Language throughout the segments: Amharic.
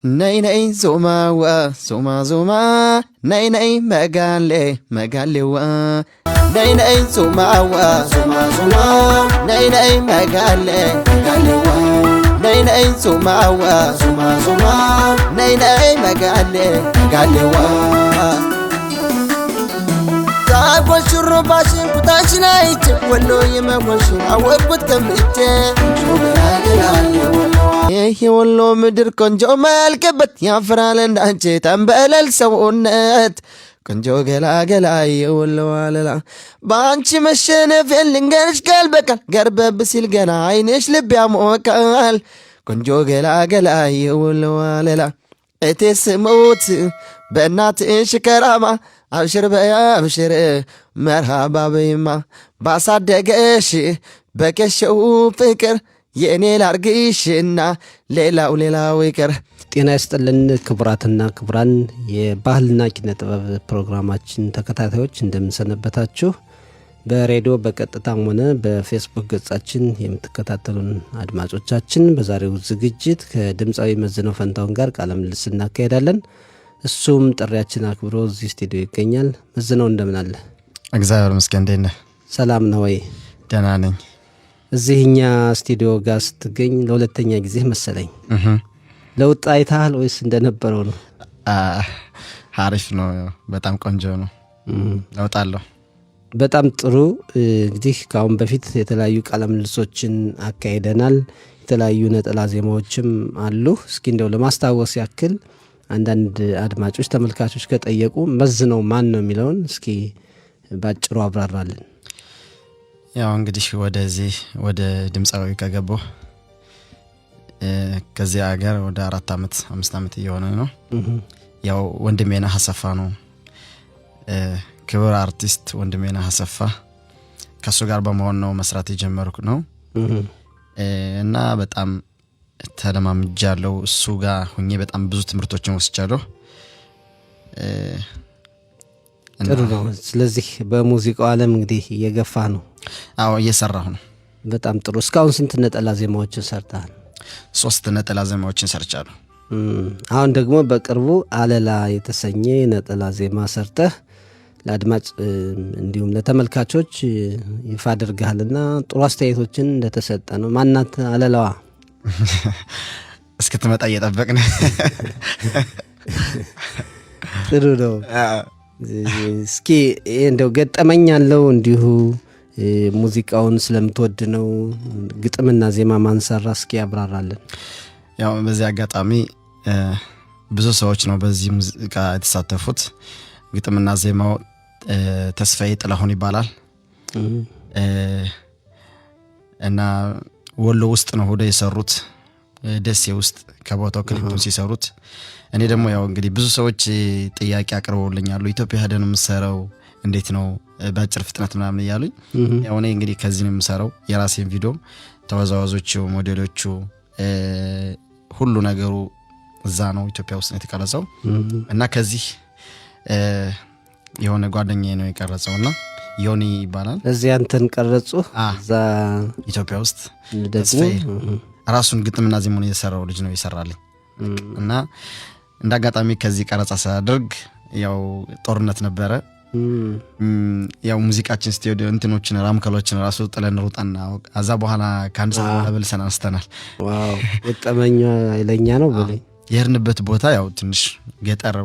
Nay nay zoma wa zoma zoma nay nay magale magale wa nay nay zoma wa zoma zoma nay nay magale magale wa nay nay zoma wa zoma zoma nay nay magale magale wa Tago shuru bashin kutashi na ichi wallo yema washu awakut kamite ይህ ወሎ ምድር ቆንጆ መልከበት ያፍራል እንዳንቺ ተንበለል ሰውነት ቆንጆ ገላገላ የወሎ አለላ ባንቺ መሸነፍ ልንገርሽ ቃል በቃል ገርበብ ሲል ገና አይንሽ ልብ ያሞቃል ቆንጆ ገላገላ የወሎ አለላ እቴ ስሞት በእናትሽ ከራማ አብሽር በያ አብሽር መርሃባ በይማ ባሳደገሽ በከሸው ፍቅር የኔ ላርግሽና ሌላው ይቀር። ጤና ይስጥልን ክቡራትና ክቡራን የባህልና ኪነ ጥበብ ፕሮግራማችን ተከታታዮች እንደምንሰነበታችሁ። በሬዲዮ በቀጥታም ሆነ በፌስቡክ ገጻችን የምትከታተሉን አድማጮቻችን በዛሬው ዝግጅት ከድምፃዊ መዝነው ፈንታውን ጋር ቃለ ምልልስ እናካሄዳለን። እሱም ጥሪያችን አክብሮ እዚህ ስቱዲዮ ይገኛል። መዝነው እንደምን አለ? እግዚአብሔር ይመስገን። እንዴት ነህ? ሰላም ነው ወይ? ደህና ነኝ። እዚህኛ ስቱዲዮ ጋር ስትገኝ ለሁለተኛ ጊዜ መሰለኝ። ለውጥ አይተሃል ወይስ እንደነበረው ነው? አሪፍ ነው። በጣም ቆንጆ ነው። ለውጥ አለው። በጣም ጥሩ። እንግዲህ ከአሁን በፊት የተለያዩ ቃለ ምልልሶችን አካሂደናል። የተለያዩ ነጠላ ዜማዎችም አሉ። እስኪ እንደው ለማስታወስ ያክል አንዳንድ አድማጮች ተመልካቾች ከጠየቁ መዝነው ማን ነው የሚለውን እስኪ ባጭሩ አብራራልን። ያው እንግዲህ ወደዚህ ወደ ድምፃዊ ከገባሁ ከዚህ ሀገር ወደ 5 ዓመት እየሆነ ነው። ያው ወንድሜና ሐሰፋ ነው ክብር አርቲስት ወንድሜና ሐሰፋ ከሱ ጋር በመሆን ነው መስራት የጀመርኩ ነው እና በጣም ተለማምጃለሁ። እሱ ጋር ሆኜ በጣም ብዙ ትምህርቶችን ወስጃለሁ። ጥሩ ነው። ስለዚህ በሙዚቃው ዓለም እንግዲህ እየገፋ ነው። አዎ እየሰራሁ ነው። በጣም ጥሩ። እስካሁን ስንት ነጠላ ዜማዎችን ሰርተሃል? 3 ነጠላ ዜማዎችን ሰርቻለሁ። አሁን ደግሞ በቅርቡ አለላ የተሰኘ ነጠላ ዜማ ሰርተህ ለአድማጭ እንዲሁም ለተመልካቾች ይፋ አድርገሃልና ጥሩ አስተያየቶችን እንደተሰጠ ነው። ማናት አለላዋ? እስክትመጣ እየጠበቅን። ጥሩ ነው። እስኪ እንደው ገጠመኝ አለው እንዲሁ ሙዚቃውን ስለምትወድ ነው ግጥምና ዜማ ማንሰራ እስኪ ያብራራልን። ያው በዚህ አጋጣሚ ብዙ ሰዎች ነው በዚህ ሙዚቃ የተሳተፉት። ግጥምና ዜማው ተስፋዬ ጥላሁን ይባላል እና ወሎ ውስጥ ነው ሆደ የሰሩት ደሴ ውስጥ ከቦታው ክሊፑን ሲሰሩት። እኔ ደግሞ ያው እንግዲህ ብዙ ሰዎች ጥያቄ አቅርበውልኛል። ኢትዮጵያ ሄደን የምሰራው እንዴት ነው በአጭር ፍጥነት ምናምን እያሉኝ ያው እኔ እንግዲህ ከዚህ ነው የምሰራው። የራሴን ቪዲዮ ተወዛዋዦቹ ሞዴሎቹ ሁሉ ነገሩ እዛ ነው ኢትዮጵያ ውስጥ ነው የተቀረጸው እና ከዚህ የሆነ ጓደኛዬ ነው የቀረጸውና ዮኒ ይባላል። እዚህ አንተን ቀረጹ እዛ ኢትዮጵያ ውስጥ ደግሞ ራሱን ግጥምና ዜማውን የሰራው ልጅ ነው ይሰራልኝ እና እንዳጋጣሚ ከዚህ ቀረጻ ሳደርግ ያው ጦርነት ነበረ። ያው ሙዚቃችን ስቱዲዮ እንትኖችን ራምከሎችን ራሱ ጥለን ሩጣና አዛ በኋላ ካንድ ሰዓት ለብልሰን አንስተናል። ዋው ገጠመኛ አይለኛ ነው በለኝ። የርንበት ቦታ ያው ትንሽ ገጠር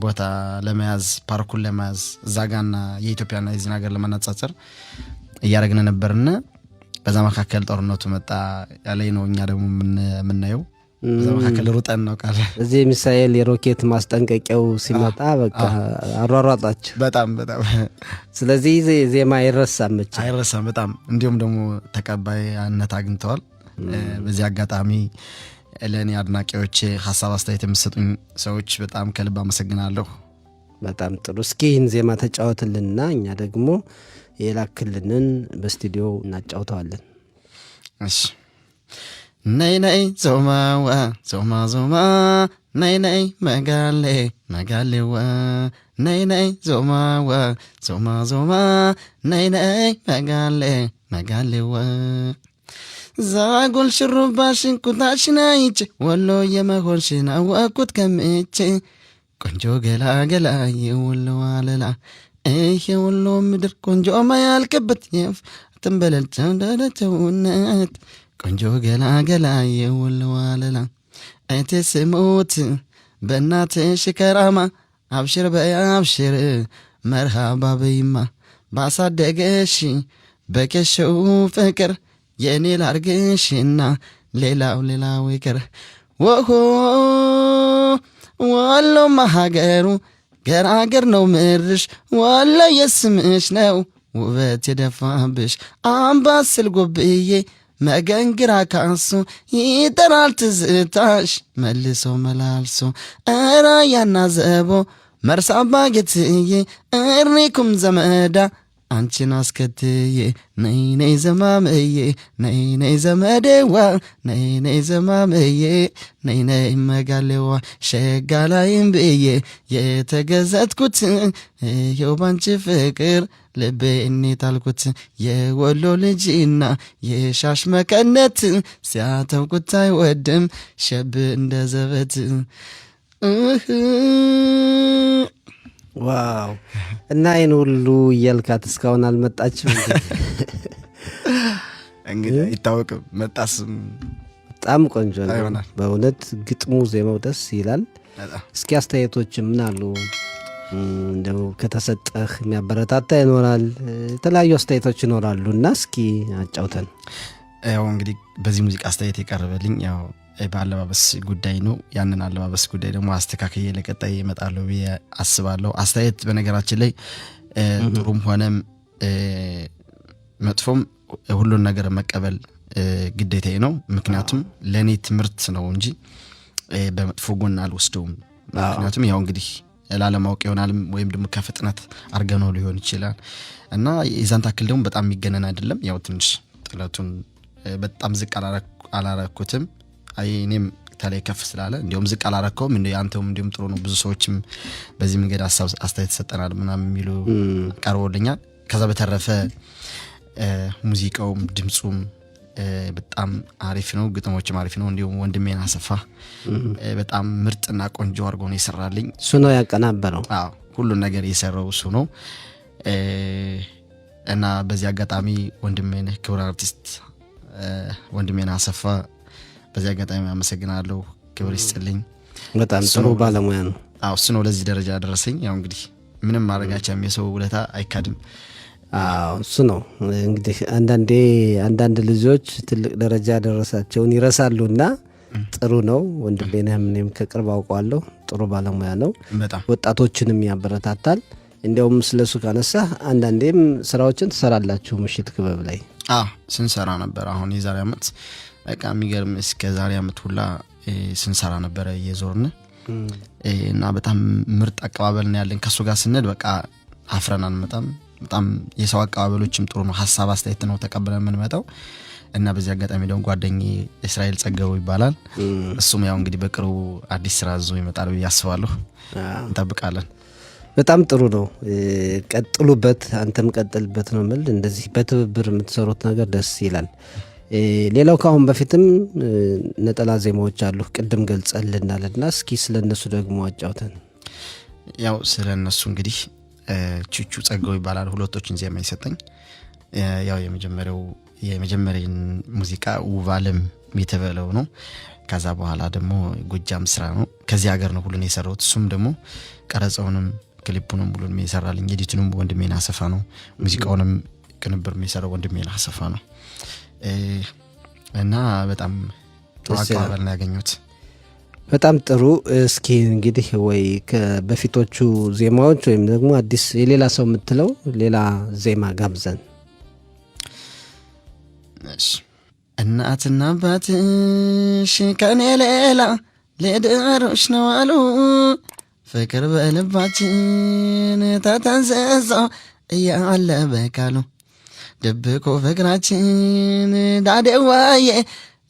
ቦታ ለመያዝ ፓርኩን ለመያዝ እዛጋና የኢትዮጵያና የዚህን ሀገር ለማነጻጸር እያረግነ ነበርና በዛ መካከል ጦርነቱ መጣ ያለኝ ነው። እኛ ደግሞ ምናየው በዛ መካከል ሩጠን ነው ቃል እዚህ ሚሳኤል የሮኬት ማስጠንቀቂያው ሲመጣ በቃ አሯሯጣችሁ በጣም። ስለዚህ ዜማ አይረሳም በጣም እንዲሁም ደግሞ ተቀባይነት አግኝተዋል። በዚህ አጋጣሚ ለኔ አድናቂዎች ሐሳብ አስተያየት የምትሰጡኝ ሰዎች በጣም ከልብ አመሰግናለሁ። በጣም ጥሩ። እስኪ ይህን ዜማ ተጫወትልንና እኛ ደግሞ የላክልንን በስቱዲዮ እናጫውተዋለን። እሺ። ነይ ነይ ዞማዋ ዞማ ዞማ ነይ ነይ መጋሌዋ ነይ ነይ ዞማዋ ዞማ ዞማ ነይ ነይ መጋሌዋ ዛጎል ሽሩባሽን ኩታሽን አይቼ ወሎ የመሆንሽን አወቅኩት ከምቼ ቆንጆ ገላ ገላ የወሎ አለላ የወሎ ምድር ቆንጆ ማያልቅበት ትንበለልቻ ደረተውነት ቆንጆ ገላ ገላ የወሎ አለላ እቴ ስሞት በእናትሽ ከራማ አብሽር በያብሽር መርሃባ በይማ ባሳደገሽ በከሸው ፍቅር የኔ ላርግሽና ሌላው ይቅር ወሆ ወሎማ ሀገሩ ገራገር ነው ምድርሽ ወሎ የስምሽ ነው ውበት የደፋብሽ አምባሰል ጎብዬ መገንግራ ካንሶ ይጠራል ትዝታሽ መልሶ መላልሶ ራያና ዘቦ መርሳባ ጌትዬ እሪኩም ዘመዳ አንቺን አስከትዬ ነይ ነይ ዘማምዬ ነይ ነይ ዘመዴዋ ነይ ነይ ዘማምዬ ነይ ነይ መጋሌዋ ሸጋ ላይም ብዬ የተገዘትኩት ይኸው ባንቺ ፍቅር ልቤ እኔት አልኩት የወሎ ልጅና የሻሽ መቀነት ሲያተውኩት አይወድም ሸብ እንደ ዘበት ዋው እና ይህን ሁሉ እያልካት እስካሁን አልመጣችም እንግዲህ አይታወቅም መጣስም በጣም ቆንጆ ነው በእውነት ግጥሙ ዜማው ደስ ይላል እስኪ አስተያየቶች ምን አሉ እንደው ከተሰጠህ የሚያበረታታ ይኖራል የተለያዩ አስተያየቶች ይኖራሉ እና እስኪ አጫውተን ያው እንግዲህ በዚህ ሙዚቃ አስተያየት የቀረበልኝ ያው በአለባበስ ጉዳይ ነው ያንን አለባበስ ጉዳይ ደግሞ አስተካክዬ ለቀጣይ እመጣለሁ ብዬ አስባለሁ አስተያየት በነገራችን ላይ ጥሩም ሆነም መጥፎም ሁሉን ነገር መቀበል ግዴታዬ ነው ምክንያቱም ለኔ ትምህርት ነው እንጂ በመጥፎ ጎን አልወስደውም ምክንያቱም ያው እንግዲህ ላለማወቅ ይሆናል ወይም ደግሞ ከፍጥነት አርገነው ሊሆን ይችላል እና የዛን ታክል ደግሞ በጣም የሚገነን አይደለም ያው ትንሽ ጥለቱን በጣም ዝቅ አላረኩትም አይኔም ታላይ ከፍ ስላለ እንዲሁም ዝቅ አላረከውም እንዴ አንተም እንዲሁም ጥሩ ነው ብዙ ሰዎችም በዚህ መንገድ አስተያየት ተሰጠናል ምናምን የሚሉ ቀርቦልኛል ከዛ በተረፈ ሙዚቃውም ድምጹም በጣም አሪፍ ነው ግጥሞችም አሪፍ ነው እንዲሁም ወንድሜን አሰፋ በጣም ምርጥና ቆንጆ አድርጎ ነው የሰራልኝ እሱ ነው ያቀናበረው አዎ ሁሉ ነገር የሰራው እሱ ነው እና በዚህ አጋጣሚ ወንድሜን ክብር አርቲስት ወንድሜን አሰፋ በዚህ አጋጣሚ አመሰግናለሁ ክብር ይስጥልኝ በጣም ጥሩ ባለሙያ ነው አዎ እሱ ነው ለዚህ ደረጃ ያደረሰኝ ያው እንግዲህ ምንም ማረጋቻም የሰው ውለታ አይካድም አዎ እሱ ነው እንግዲህ አንዳንድ ልጆች ትልቅ ደረጃ ደረሳቸውን ይረሳሉና ጥሩ ነው ወንድሜንም እኔም ከቅርብ አውቀዋለሁ ጥሩ ባለሙያ ነው በጣም ወጣቶችንም ያበረታታል እንደውም ስለሱ ካነሳ አንዳንዴም ስራዎችን ትሰራላችሁ ምሽት ክበብ ላይ ስንሰራ ነበር አሁን የዛሬ አመት በቃ የሚገርም እስከ ዛሬ አመት ሁላ ስንሰራ ነበር የዞርን እና በጣም ምርጥ አቀባበል ነው ያለን ከሱ ጋር ስንል በቃ አፍረናን በጣም የሰው አቀባበሎችም ጥሩ ነው ሐሳብ አስተያየት ነው ተቀበለን ምን መጣው እና በዚህ አጋጣሚ ደግሞ ጓደኛዬ እስራኤል ጸጋው ይባላል እሱም ያው እንግዲህ በቅርቡ አዲስ ስራ ይዞ ይመጣል ያስባለሁ እንጠብቃለን በጣም ጥሩ ነው ቀጥሉበት አንተም ቀጥልበት ነው ማለት እንደዚህ በትብብር የምትሰሩት ነገር ደስ ይላል ሌላው ካሁን በፊትም ነጠላ ዜማዎች አሉ ቅድም ገልጸልናልና እስኪ ስለነሱ ደግሞ አጫውተን ያው ስለነሱ እንግዲህ ቹቹ ጸጋው ይባላል ሁለቶችን ዜማ ይሰጠኝ ያው የመጀመሪያውን ሙዚቃ ውባለም የተበለው ነው ከዛ በኋላ ደግሞ ጎጃም ስራ ነው ከዚህ ሀገር ነው ሁሉን የሰራው እሱም ደግሞ ቀረጻውንም ክሊፑንም ሁሉን የሰራልኝ ኤዲቱንም ወንድሜን አሰፋ ነው ሙዚቃውንም ቅንብር የሰራው ወንድሜን አሰፋ ነው እና በጣም ጥሩ አቀባበል ነው ያገኙት በጣም ጥሩ እስኪ እንግዲህ ወይ ከበፊቶቹ ዜማዎች ወይም ደግሞ አዲስ የሌላ ሰው የምትለው ሌላ ዜማ ጋብዘን እሺ እናትና አባትሽ ከኔ ሌላ ለደሮሽ ነው አሉ ፍቅር በልባችን ተተንዘዞ እያለ በቃሉ ደብቆ ፍቅራችን ዳዴዋዬ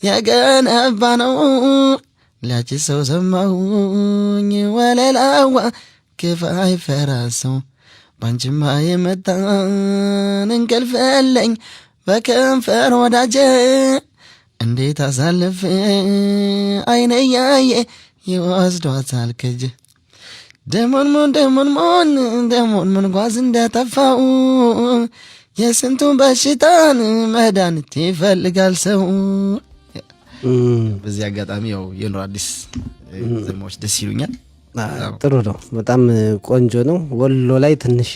የገነባ ነው ላቺ ሰው ሰማሁኝ ወለላዋ ክፋይ ፈራሰው ባንቺማ የመጣን እንቅልፈለኝ በከንፈር ወዳጄ እንዴት አሳልፍ አይነ ያየ ይወስዷታል ከጅ ደሞን ምን ጓዝ እንደጠፋው የስንቱን በሽታን መድኃኒት ይፈልጋል ሰው። በዚህ አጋጣሚ ያው የኑር አዲስ ዜማዎች ደስ ይሉኛል። ጥሩ ነው፣ በጣም ቆንጆ ነው። ወሎ ላይ ትንሽ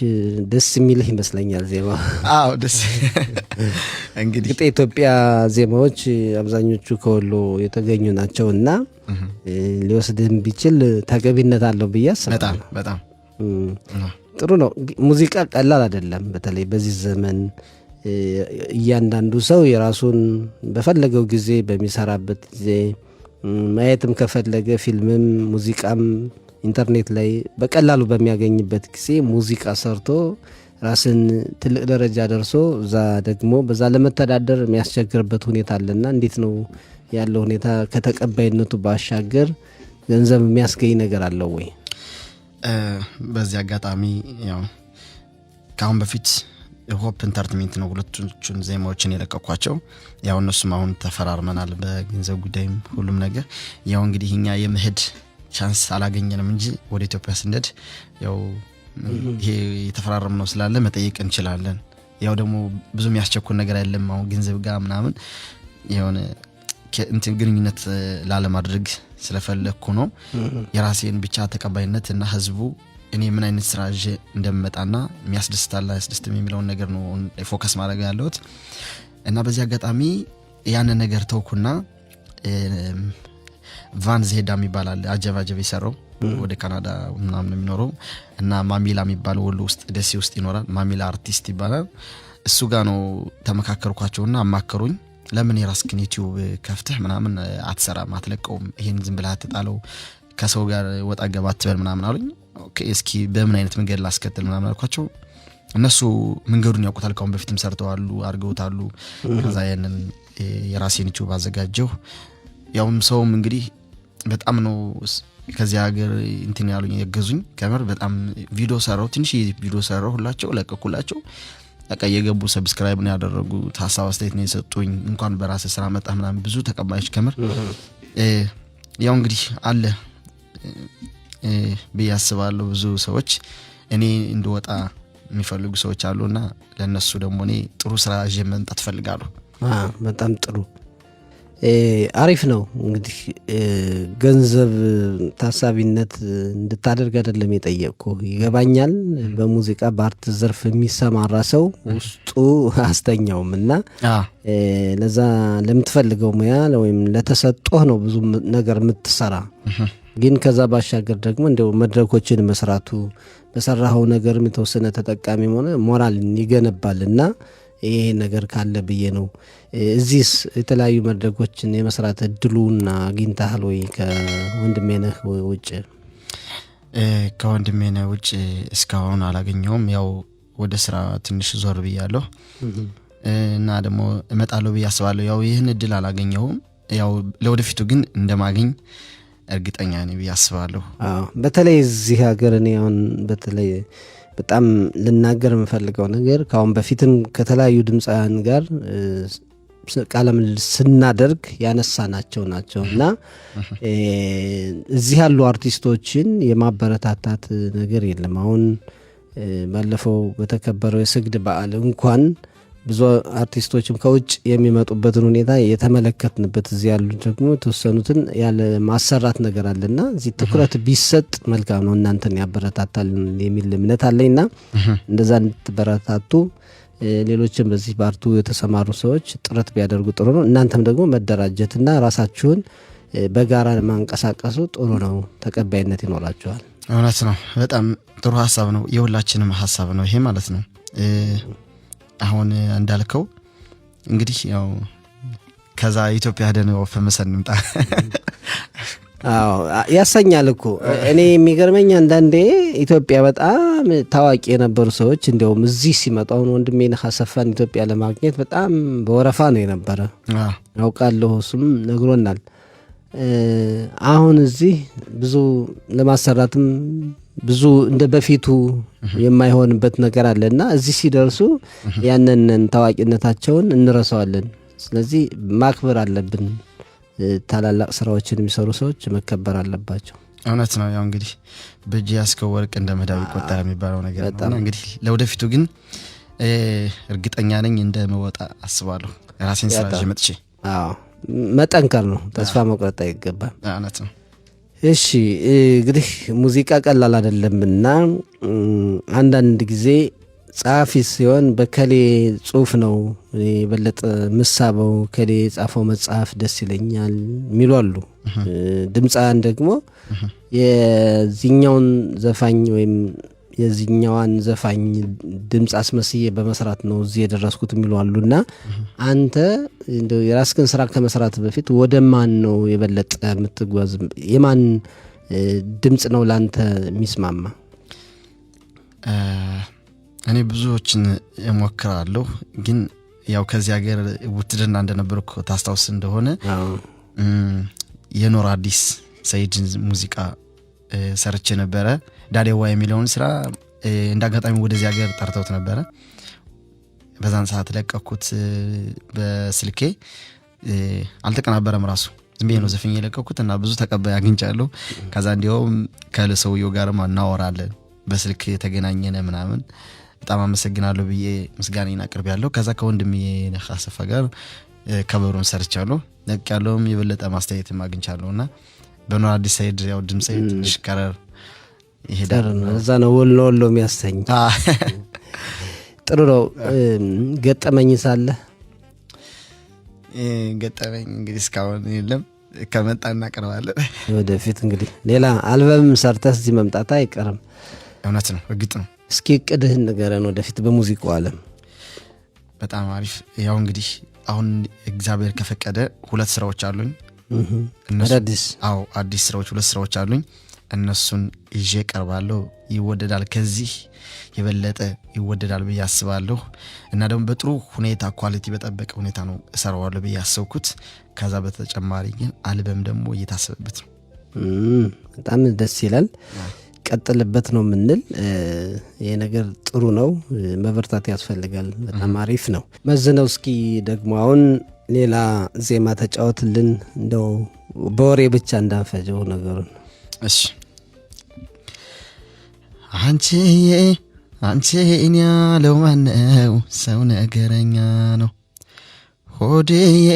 ደስ የሚልህ ይመስለኛል ዜማ። አዎ ደስ እንግዲህ ኢትዮጵያ ዜማዎች አብዛኞቹ ከወሎ የተገኙ ናቸው እና ሊወስድህም ቢችል ተገቢነት አለው ብዬ አስባለሁ። በጣም ጥሩ ነው። ሙዚቃ ቀላል አይደለም። በተለይ በዚህ ዘመን እያንዳንዱ ሰው የራሱን በፈለገው ጊዜ በሚሰራበት ጊዜ ማየትም ከፈለገ ፊልምም ሙዚቃም ኢንተርኔት ላይ በቀላሉ በሚያገኝበት ጊዜ ሙዚቃ ሰርቶ ራስን ትልቅ ደረጃ ደርሶ እዛ ደግሞ በዛ ለመተዳደር የሚያስቸግርበት ሁኔታ አለና እንዴት ነው ያለው ሁኔታ? ከተቀባይነቱ ባሻገር ገንዘብ የሚያስገኝ ነገር አለው ወይ? በዚህ አጋጣሚ ያው ካሁን በፊት ሆፕ ኢንተርቴይንመንት ነው ሁለቱን ዜማዎችን የለቀኳቸው። ያው እነሱም አሁን ተፈራርመናል በገንዘብ ጉዳይም ሁሉም ነገር። ያው እንግዲህ እኛ የመሄድ ቻንስ አላገኘንም እንጂ ወደ ኢትዮጵያ ስንሄድ ያው ይሄ የተፈራረምነው ስላለ መጠየቅ እንችላለን። ያው ደግሞ ብዙ የሚያስቸኩል ነገር አይደለም። አሁን ገንዘብ ጋር ምናምን የሆነ እንትን ግንኙነት ላለማድረግ ስለፈለኩ ነው። የራሴን ብቻ ተቀባይነት እና ህዝቡ እኔ ምን አይነት ስራ እጄ እንደምመጣና የሚያስደስታላ ያስደስትም የሚለውን ነገር ነው ፎከስ ማድረግ ያለሁት እና በዚህ አጋጣሚ ያንን ነገር ተውኩና ቫን ዜዳ የሚባል አጀባጀብ ይሰራው ወደ ካናዳ ምናምን የሚኖረው እና ማሚላ የሚባል ወሎ ውስጥ ደሴ ውስጥ ይኖራል። ማሚላ አርቲስት ይባላል። እሱ ጋር ነው ተመካከርኳቸውና አማከሩኝ። ለምን የራስክን ዩቲዩብ ከፍተህ ምናምን አትሰራም አትለቀውም? ይሄን ዝም ብለህ አትጣለው፣ ከሰው ጋር ወጣ ገባ አትበል ምናምን አሉኝ። ኦኬ እስኪ በምን አይነት መንገድ ላስከተል ምናምን አልኳቸው። እነሱ መንገዱን ያውቁታል፣ ካሁን በፊትም ሰርተዋሉ አርገውታሉ። ከዛ ያንን የራሴን ዩቲዩብ አዘጋጀው። ያውም ሰውም እንግዲህ በጣም ነው ከዚህ ሀገር እንትን ያሉኝ የገዙኝ። ከመር በጣም ቪዲዮ ሰራው፣ ትንሽ ቪዲዮ ሰራው፣ ሁላቸው ለቀኩላቸው። በቃ የገቡ ሰብስክራይብ ነው ያደረጉ፣ ሐሳብ አስተያየት ነው የሰጡኝ። እንኳን በራስ ስራ መጣ ምናምን ብዙ ተቀባዮች ከመር ያው እንግዲህ አለ በያስባለሁ ብዙ ሰዎች እኔ እንደወጣ የሚፈልጉ ሰዎች አሉና ለነሱ ደግሞ እኔ ጥሩ ስራ ይዤ መምጣት ፈልጋለሁ። በጣም ጥሩ አሪፍ ነው። እንግዲህ ገንዘብ ታሳቢነት እንድታደርግ አይደለም የጠየቅኩ፣ ይገባኛል። በሙዚቃ በአርት ዘርፍ የሚሰማራ ሰው ውስጡ አስተኛውም እና ለዛ ለምትፈልገው ሙያ ወይም ለተሰጦህ ነው ብዙ ነገር የምትሰራ። ግን ከዛ ባሻገር ደግሞ እንደው መድረኮችን መስራቱ በሰራው ነገርም የተወሰነ ተጠቃሚ ሆነ ሞራልን ይገነባልና ይሄ ነገር ካለ ብዬ ነው። እዚህስ የተለያዩ መድረኮችን የመስራት እድሉና አግኝተሃል ወይ? ከወንድሜነህ ውጭ? ከወንድሜነህ ውጭ እስካሁን አላገኘሁም። ያው ወደ ስራ ትንሽ ዞር ብያለሁ እና ደግሞ እመጣለሁ ብዬ አስባለሁ። ያው ይህን እድል አላገኘሁም። ያው ለወደፊቱ ግን እንደማገኝ እርግጠኛ ነኝ ብዬ አስባለሁ። በተለይ እዚህ ሀገር እኔ አሁን በተለይ በጣም ልናገር የምፈልገው ነገር ካሁን በፊትም ከተለያዩ ድምፃውያን ጋር ቃለ ምልልስ ስናደርግ ያነሳናቸው ናቸው እና እዚህ ያሉ አርቲስቶችን የማበረታታት ነገር የለም። አሁን ባለፈው በተከበረው የስግድ በዓል እንኳን ብዙ አርቲስቶችም ከውጭ የሚመጡበትን ሁኔታ የተመለከትንበት፣ እዚህ ያሉ ደግሞ የተወሰኑትን ያለ ማሰራት ነገር አለና እዚህ ትኩረት ቢሰጥ መልካም ነው። እናንተን ያበረታታል የሚል እምነት አለኝና እንደዛ እንድትበረታቱ ሌሎችም በዚህ በአርቱ የተሰማሩ ሰዎች ጥረት ቢያደርጉ ጥሩ ነው። እናንተም ደግሞ መደራጀትና ራሳችሁን በጋራ ማንቀሳቀሱ ጥሩ ነው፣ ተቀባይነት ይኖራችኋል። እውነት ነው። በጣም ጥሩ ሀሳብ ነው። የሁላችንም ሀሳብ ነው ይሄ ማለት ነው። አሁን እንዳልከው እንግዲህ ያው ከዛ ኢትዮጵያ ሄደን ወፈመሰን እንምጣ ያሰኛል እኮ። እኔ የሚገርመኝ አንዳንዴ ኢትዮጵያ በጣም ታዋቂ የነበሩ ሰዎች እንዲያውም እዚህ ሲመጡ አሁን ወንድሜነህ አሰፋን ኢትዮጵያ ለማግኘት በጣም በወረፋ ነው የነበረ፣ ያውቃለሁ፣ እሱም ነግሮናል። አሁን እዚህ ብዙ ለማሰራትም ብዙ እንደ በፊቱ የማይሆንበት ነገር አለና እዚህ ሲደርሱ ያንን ታዋቂነታቸውን እንረሳዋለን። ስለዚህ ማክበር አለብን። ታላላቅ ስራዎችን የሚሰሩ ሰዎች መከበር አለባቸው። እውነት ነው። ያው እንግዲህ በእጅ ያስከው ወርቅ እንደ መዳብ ይቆጠራል የሚባለው ነገር ነው። እንግዲህ ለወደፊቱ ግን እርግጠኛ ነኝ እንደመወጣ አስባለሁ። ራሴን ስራ ይዤ መጥቼ መጠንከር ነው። ተስፋ መቁረጥ አይገባም። እውነት ነው። እሺ እንግዲህ ሙዚቃ ቀላል አይደለምና አንዳንድ ጊዜ ጸሐፊ ሲሆን በከሌ ጽሁፍ ነው የበለጠ ምሳበው ከሌ የጻፈው መጽሐፍ ደስ ይለኛል የሚሉ አሉ። ድምፃውያን ደግሞ የዚህኛውን ዘፋኝ ወይም የዚህኛዋን ዘፋኝ ድምፅ አስመስዬ በመስራት ነው እዚህ የደረስኩት የሚሉ አሉና አንተ እንደው የራስህን ስራ ከመስራት በፊት ወደ ማን ነው የበለጠ የምትጓዝ? የማን ድምፅ ነው ላንተ የሚስማማ? እኔ ብዙዎችን እሞክራለሁ፣ ግን ያው ከዚህ ሀገር ውትድርና እንደነበርኩ ታስታውስ እንደሆነ የኖር አዲስ ሰይድን ሙዚቃ ሰርቼ ነበረ። ዳዴዋ የሚለውን ስራ እንዳጋጣሚ ወደዚህ ሀገር ጠርተውት ነበረ። በዛን ሰዓት ለቀኩት በስልኬ። አልተቀናበረም ራሱ ዝም ብዬ ነው ዘፈኝ የለቀኩት እና ብዙ ተቀባይ አግኝቻለሁ። ከዛ እንዲያውም ከሰውየው ጋርም እናወራለን በስልክ የተገናኘነ ምናምን። በጣም አመሰግናለሁ ብዬ ምስጋናዬን አቅርቤያለሁ። ከዛ ከወንድሜ ነኻሰፋ ጋር ከበሮን ሰርቻለሁ። ለቅያለሁም የበለጠ ማስተያየትም አግኝቻለሁና በኖር አዲስ ሰይድ ያው ድምጼ ትንሽ ከረር ይሄዳል። እዛ ነው ወሎ የሚያሰኝ። ጥሩ ነው። ገጠመኝ ሳለ ገጠመኝ እንግዲህ እስካሁን የለም። ከመጣ እናቀርባለን ወደፊት። እንግዲህ ሌላ አልበም ሰርተህ እዚህ መምጣት አይቀርም። እውነት ነው፣ እርግጥ ነው። እስኪ እቅድህን ንገረን ወደፊት በሙዚቃው ዓለም። በጣም አሪፍ። ያው እንግዲህ አሁን እግዚአብሔር ከፈቀደ 2 ስራዎች አሉኝ። አዲስ ስራዎች 2 ስራዎች አሉኝ። እነሱን ይዤ ቀርባለሁ። ይወደዳል፣ ከዚህ የበለጠ ይወደዳል ብዬ አስባለሁ። እና ደግሞ በጥሩ ሁኔታ ኳሊቲ በጠበቀ ሁኔታ ነው እሰራዋለሁ ብዬ አስበኩት። ከዛ በተጨማሪ ግን አልበም ደግሞ እየታሰበበት ነው። በጣም ደስ ይላል። ቀጥልበት ነው የምንል። ይሄ ነገር ጥሩ ነው፣ መበርታት ያስፈልጋል። በጣም አሪፍ ነው። መዝነው እስኪ ደግሞ አሁን ሌላ ዜማ ተጫወትልን፣ እንደው በወሬ ብቻ እንዳንፈጀው ነገሩን። እሺ። አንቺን ያለው ማነው? ሰው ነገረኛ ነው። ሆዴዬ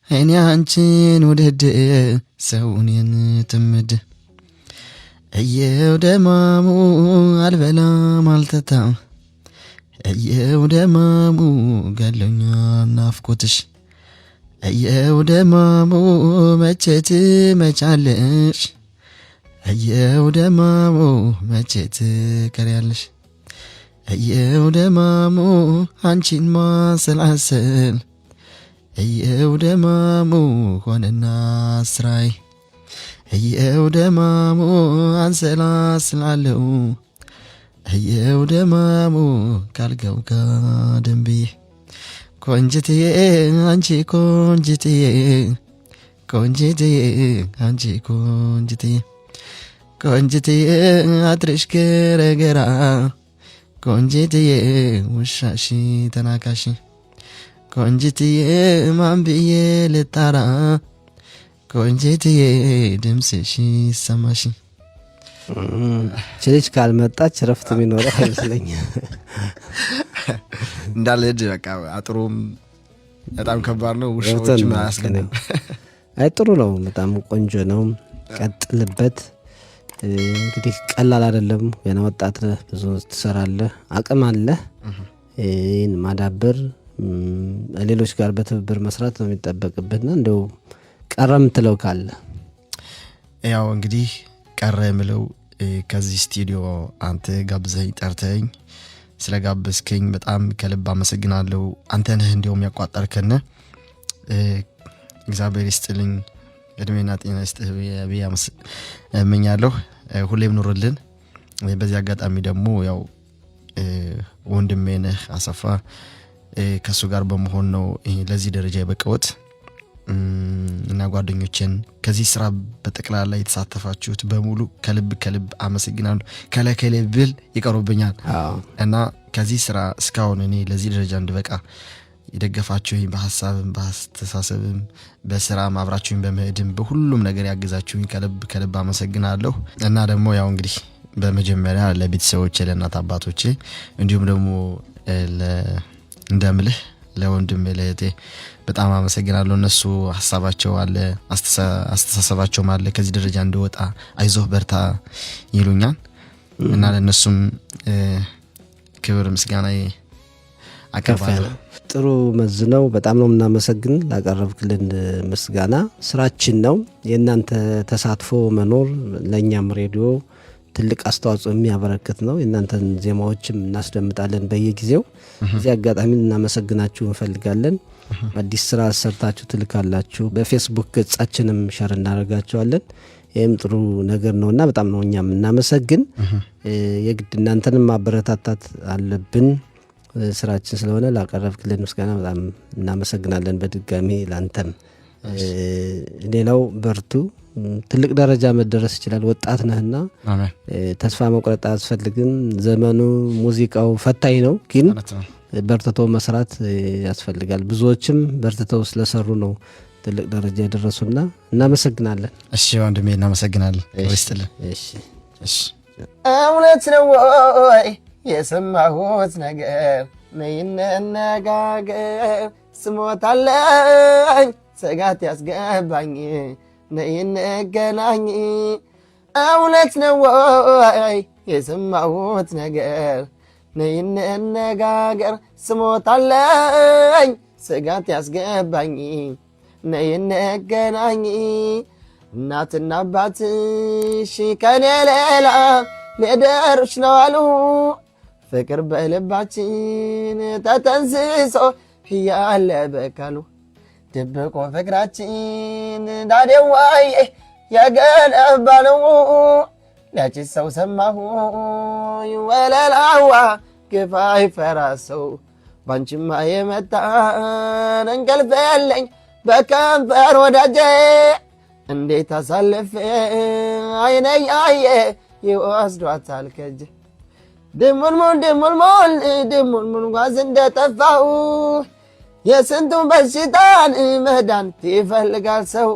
እኔ አንቺን ውድድ ሰውን የንትምድ እየው ደማሙ አልበላም አልተታም እየው ደማሙ ገለኛ ናፍቆትሽ እየው ደማሙ መቼት መቻለሽ እየው ደማሙ መቼት ከሪያለሽ እየው ደማሙ አንቺን ማሰላሰል እየው ደማሙ ሆነና ስራይ እየው ደማሙ አንሰላስላለሁ እየው ደማሙ ካልገው ጋደንብዬ ቆንጅትዬ አንቺ ቆንጅትዬ ቆንጅትዬ አንቺ ቆንጅትዬ ቆንጅትዬ አትርሽ ገረገራ ቆንጅትዬ ውሻሺ ተናካሺ ቆንጅትዬ ማንብዬ ልጣራ ቆንጅትዬ ድምፅሽ ይሰማሽ። ችልጅ ካልመጣች ረፍት የሚኖረው አይመስለኝም። እንዳልሄድ በቃ አጥሩም በጣም ከባድ ነው። ውሾችም አያስገኝም። አይ ጥሩ ነው፣ በጣም ቆንጆ ነው። ቀጥልበት። እንግዲህ ቀላል አይደለም። ገና ወጣት ነህ፣ ብዙ ትሰራለህ፣ አቅም አለህ። ይህን ማዳበር ሌሎች ጋር በትብብር መስራት ነው የሚጠበቅብህና እንደው ቀረ የምትለው ካለ? ያው እንግዲህ ቀረ የምለው ከዚህ ስቱዲዮ አንተ ጋብዘኝ ጠርተኝ ስለ ጋበዝከኝ በጣም ከልብ አመሰግናለሁ። አንተ ነህ እንዲያውም ያቋጣርከነ። እግዚአብሔር ይስጥልኝ፣ እድሜና ጤና ይስጥህ ብዬ እመኛለሁ። ሁሌም ኑርልን። በዚህ አጋጣሚ ደግሞ ያው ወንድሜ ነህ አሰፋ፣ ከሱ ጋር በመሆን ነው ለዚህ ደረጃ የበቃሁት እና ጓደኞቼን ከዚህ ስራ በጠቅላላ የተሳተፋችሁት በሙሉ ከልብ አመሰግናለሁ። ከለከለ ብል ይቀርብኛል እና ከዚህ ስራ እስካሁን እኔ ለዚህ ደረጃ እንድበቃ የደገፋችሁኝ በሐሳብም በአስተሳሰብም በስራም አብራችሁኝ በመሄድም በሁሉም ነገር ያገዛችሁኝ ከልብ አመሰግናለሁ። እና ደግሞ ያው እንግዲህ በመጀመሪያ ለቤተሰቦቼ ለእናት አባቶቼ እንዲሁም ደግሞ እንደምልህ ለወንድም ለእህቴ በጣም አመሰግናለሁ። እነሱ ሐሳባቸው አለ አስተሳሰባቸው አለ ከዚህ ደረጃ እንደወጣ አይዞህ በርታ ይሉኛል እና ለነሱም ክብር ምስጋና አቀርባለሁ። ጥሩ መዝነው በጣም ነው እናመሰግን ላቀረብክልን ምስጋና። ስራችን ነው የእናንተ ተሳትፎ መኖር ለኛም ሬዲዮ ትልቅ አስተዋጽኦ የሚያበረክት ነው። የእናንተን ዜማዎችም እናስደምጣለን በየጊዜው። እዚህ አጋጣሚ እናመሰግናችሁ እንፈልጋለን። አዲስ ስራ ሰርታችሁ ትልካላችሁ፣ በፌስቡክ ገጻችንም ሸር እናደርጋቸዋለን። ይህም ጥሩ ነገር ነውና በጣም ነው እኛም እናመሰግን። የግድ እናንተንም ማበረታታት አለብን ስራችን ስለሆነ ላቀረብክልን ምስጋና በጣም እናመሰግናለን በድጋሚ ላንተም። ሌላው በርቱ፣ ትልቅ ደረጃ መደረስ ይችላል። ወጣት ነህና ተስፋ መቁረጥ አያስፈልግም። ዘመኑ ሙዚቃው ፈታኝ ነው፣ ግን በርትቶ መስራት ያስፈልጋል። ብዙዎችም በርትተው ስለሰሩ ነው ትልቅ ደረጃ የደረሱና እናመሰግናለን። እሺ ወንድሜ እናመሰግናለን። ወይስጥልን። እሺ እውነት ነው ወይ የሰማሁት ነገር? ነይነጋገር ስሞታለኝ ስጋት ያስገባኝ ነይነገናኝ። እውነት ነው ወይ የሰማሁት ነገር? ነይነጋገር ስሞታለኝ ስጋት ያስገባኝ ነይነገናኝ። እናትና አባትሽ ከኔ ሌላ ሊደርሽ ነው አሉ። ፍቅር በልባችን ተጠንስሶ እያለ በካሉ። ድብቆ ፍቅራችን ዳዴዋዬ የገነባ ነው። ሊያጭስ ሰው ሰማሁ ወለላዋ ግፋ ይፈራሰው። ባንቺማ የመጣን እንቅልፍ የለኝ በከንፈር ወዳጄ። እንዴት አሳልፌ አይነያየ ይወስዷታል ከጄ። ድሙልሙል ጓዝ እንደጠፋው የስንቱን በሽታን መዳን ይፈልጋል ሰው።